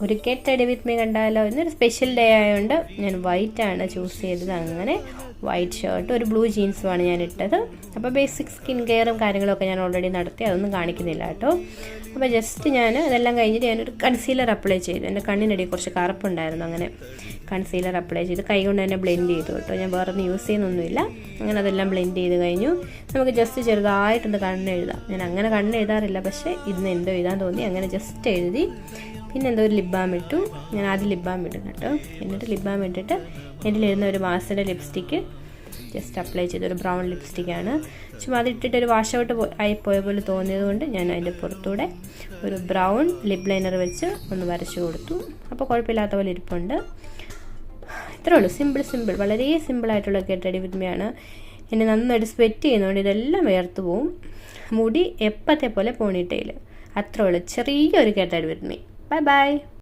ഒരു get ready with me കണ്ടാലോ. ഇന്നൊരു സ്പെഷ്യൽ ഡേ ആയതുകൊണ്ട് ഞാൻ വൈറ്റാണ് ചൂസ് ചെയ്തത്. അങ്ങനെ വൈറ്റ് ഷർട്ട് ഒരു ബ്ലൂ ജീൻസുമാണ് ഞാൻ ഇട്ടത്. അപ്പോൾ ബേസിക് സ്കിൻ കെയറും കാര്യങ്ങളൊക്കെ ഞാൻ ഓൾറെഡി നടത്തി, അതൊന്നും കാണിക്കുന്നില്ല കേട്ടോ. അപ്പോൾ ജസ്റ്റ് ഞാൻ ഇതെല്ലാം കഴിഞ്ഞിട്ട് ഞാനൊരു കൺസീലർ അപ്ലൈ ചെയ്തു. എൻ്റെ കണ്ണിനിടയിൽ കുറച്ച് കറുപ്പുണ്ടായിരുന്നു, അങ്ങനെ കൺസീലർ അപ്ലൈ ചെയ്ത് കൈ കൊണ്ട് തന്നെ ബ്ലെൻഡ് ചെയ്തു കേട്ടോ. ഞാൻ വേറെ ഒന്നും യൂസ് ചെയ്യുന്നൊന്നുമില്ല. അങ്ങനെ അതെല്ലാം ബ്ലെൻഡ് ചെയ്ത് കഴിഞ്ഞു. നമുക്ക് ജസ്റ്റ് ചെറുതായിട്ടൊന്ന് കണ്ണെഴുതാം. ഞാൻ അങ്ങനെ കണ്ണെഴുതാറില്ല, പക്ഷേ ഇന്ന് എന്തോ എഴുതാൻ തോന്നി, അങ്ങനെ ജസ്റ്റ് എഴുതി. പിന്നെ എന്തോ ഒരു ലിപ് ബാം ഇട്ടു. ഞാൻ ആദ്യം ലിപ് ബാം ഇടും കേട്ടോ. എന്നിട്ട് ലിപ് ബാം ഇട്ടിട്ട് എൻ്റെ ഇരുന്ന ഒരു മാസിൻ്റെ ലിപ്സ്റ്റിക്ക് ജസ്റ്റ് അപ്ലൈ ചെയ്ത ഒരു ബ്രൗൺ ലിപ്സ്റ്റിക്കാണ്. ചുമ്മാ അതിട്ടിട്ട് ഒരു വാഷ് ഔട്ട് ആയിപ്പോയ പോലെ തോന്നിയത് കൊണ്ട് ഞാൻ അതിൻ്റെ പുറത്തൂടെ ഒരു ബ്രൗൺ ലിപ് ലൈനർ വെച്ച് ഒന്ന് വരച്ചു കൊടുത്തു. അപ്പോൾ കുഴപ്പമില്ലാത്ത പോലെ ഇരിപ്പുണ്ട്. ഇത്രേ ഉള്ളൂ. സിമ്പിൾ വളരെ സിമ്പിളായിട്ടുള്ള ഗെറ്റ് റെഡി വിത്ത് മീ ആണ്. എന്നെ നന്നായിട്ട് സ്വെറ്റ് ചെയ്യുന്നതുകൊണ്ട് ഇതെല്ലാം വേർത്ത് പോവും. മുടി എപ്പത്തെ പോലെ പോണിറ്റെയിൽ. അത്രേ ഉള്ളൂ. ചെറിയൊരു get ready with me. Bye bye.